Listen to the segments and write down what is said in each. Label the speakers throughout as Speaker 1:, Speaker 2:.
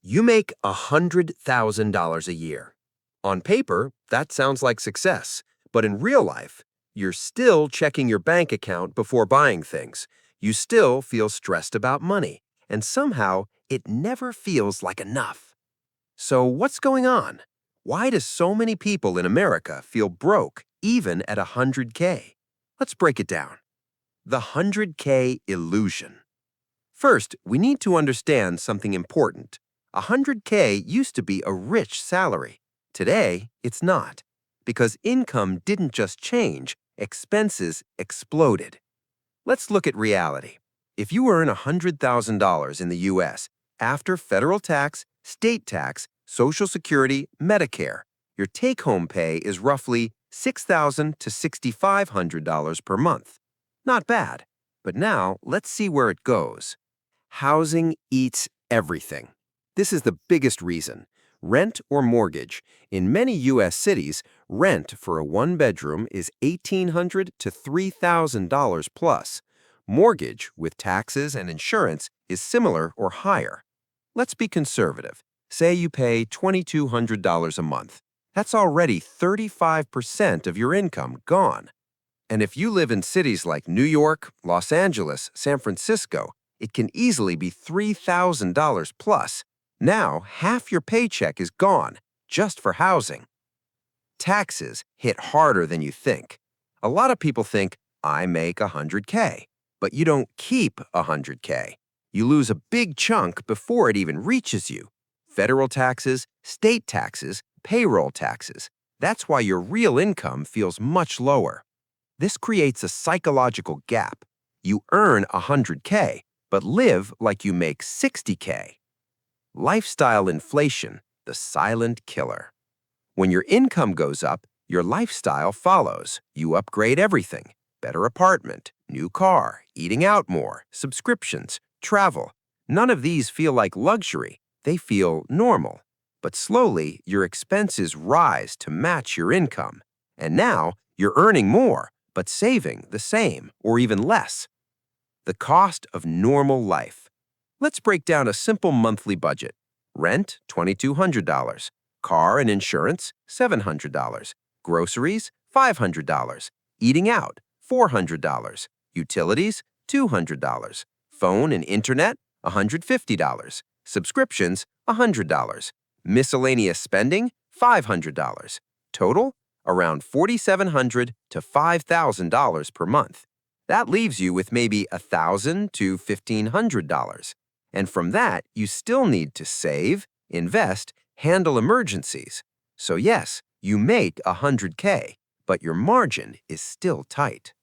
Speaker 1: You make $100,000 a year. On paper, that sounds like success, but in real life, you're still checking your bank account before buying things. You still feel stressed about money, and somehow it never feels like enough. So what's going on? Why do so many people in America feel broke even at 100K? Let's break it down. The 100K illusion. First, we need to understand something important. 100K used to be a rich salary. Today, it's not. Because income didn't just change, expenses exploded. Let's look at reality. If you earn $100,000 in the US, after federal tax, state tax, Social Security, Medicare, your take-home pay is roughly $6,000 to $6,500 per month. Not bad. But now, let's see where it goes. Housing eats everything. This is the biggest reason. Rent or mortgage. In many U.S. cities, rent for a one-bedroom is $1,800 to $3,000 plus. Mortgage, with taxes and insurance, is similar or higher. Let's be conservative. Say you pay $2,200 a month. That's already 35% of your income gone. And if you live in cities like New York, Los Angeles, San Francisco, it can easily be $3,000 plus. Now, half your paycheck is gone, just for housing. Taxes hit harder than you think. A lot of people think, I make 100K, but you don't keep 100K. You lose a big chunk before it even reaches you. Federal taxes, state taxes, payroll taxes. That's why your real income feels much lower. This creates a psychological gap. You earn 100K, but live like you make 60K. Lifestyle inflation, the silent killer. When your income goes up, your lifestyle follows. You upgrade everything. Better apartment, new car, eating out more, subscriptions, travel. None of these feel like luxury. They feel normal. But slowly, your expenses rise to match your income. And now, you're earning more, but saving the same or even less. The cost of normal life. Let's break down a simple monthly budget. Rent, $2,200. Car and insurance, $700. Groceries, $500. Eating out, $400. Utilities, $200. Phone and internet, $150. Subscriptions, $100. Miscellaneous spending, $500. Total, around $4,700 to $5,000 per month. That leaves you with maybe $1,000 to $1,500. And from that, you still need to save, invest, handle emergencies. So yes, you make 100K, but your margin is still tight.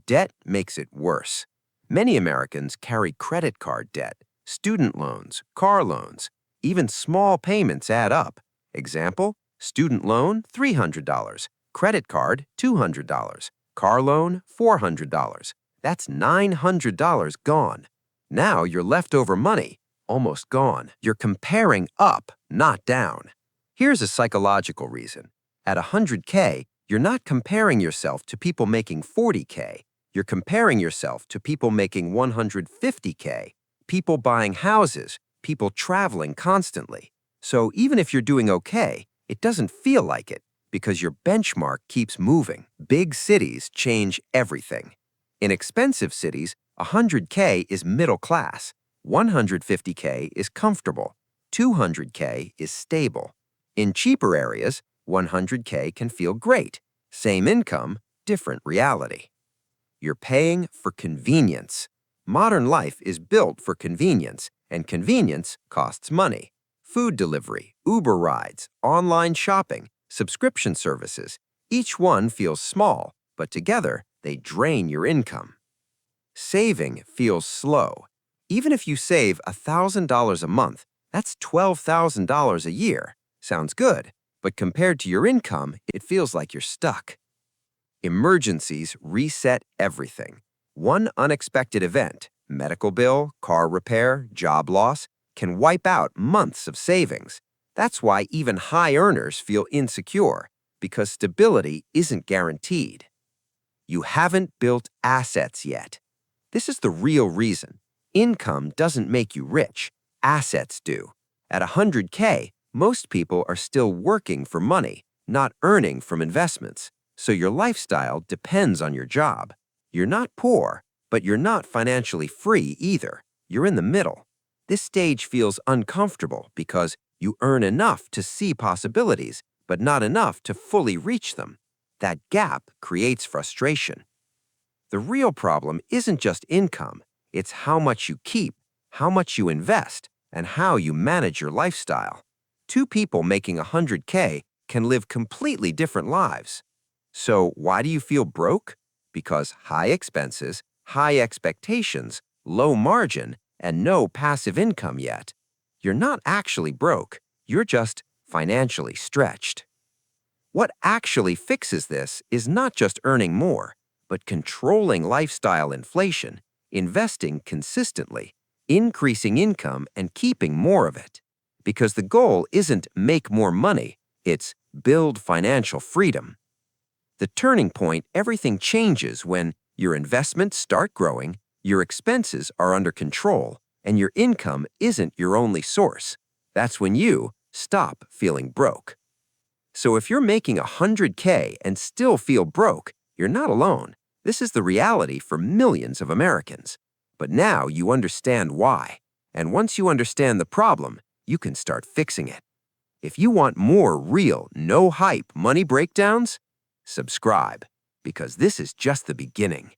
Speaker 1: Debt makes it worse. Many Americans carry credit card debt, student loans, car loans. Even small payments add up. Example, student loan, $300. Credit card, $200. Car loan, $400. That's $900 gone. Now your leftover money, almost gone. You're comparing up, not down. Here's a psychological reason. At 100K, you're not comparing yourself to people making 40K. You're comparing yourself to people making 150K, people buying houses, people traveling constantly. So even if you're doing okay, it doesn't feel like it because your benchmark keeps moving. Big cities change everything. In expensive cities, 100K is middle class, 150K is comfortable, 200K is stable. In cheaper areas, 100K can feel great. Same income, different reality. You're paying for convenience. Modern life is built for convenience, and convenience costs money. Food delivery, Uber rides, online shopping, subscription services. Each one feels small, but together they drain your income. Saving feels slow. Even if you save $1,000 a month, that's $12,000 a year. Sounds good, but compared to your income, it feels like you're stuck. Emergencies reset everything. One unexpected event, medical bill, car repair, job loss, can wipe out months of savings. That's why even high earners feel insecure, because stability isn't guaranteed. You haven't built assets yet. This is the real reason. Income doesn't make you rich. Assets do. At 100K, most people are still working for money, not earning from investments. So your lifestyle depends on your job. You're not poor, but you're not financially free either. You're in the middle. This stage feels uncomfortable because you earn enough to see possibilities, but not enough to fully reach them. That gap creates frustration. The real problem isn't just income, it's how much you keep, how much you invest, and how you manage your lifestyle. Two people making 100K can live completely different lives. So why do you feel broke? Because high expenses, high expectations, low margin, and no passive income yet. You're not actually broke, you're just financially stretched. What actually fixes this is not just earning more, but controlling lifestyle inflation, investing consistently, increasing income, and keeping more of it. Because the goal isn't make more money, it's build financial freedom. The turning point, everything changes when your investments start growing, your expenses are under control, and your income isn't your only source. That's when you stop feeling broke. So if you're making 100K and still feel broke, you're not alone. This is the reality for millions of Americans. But now you understand why. And once you understand the problem, you can start fixing it. If you want more real, no-hype money breakdowns, subscribe, because this is just the beginning.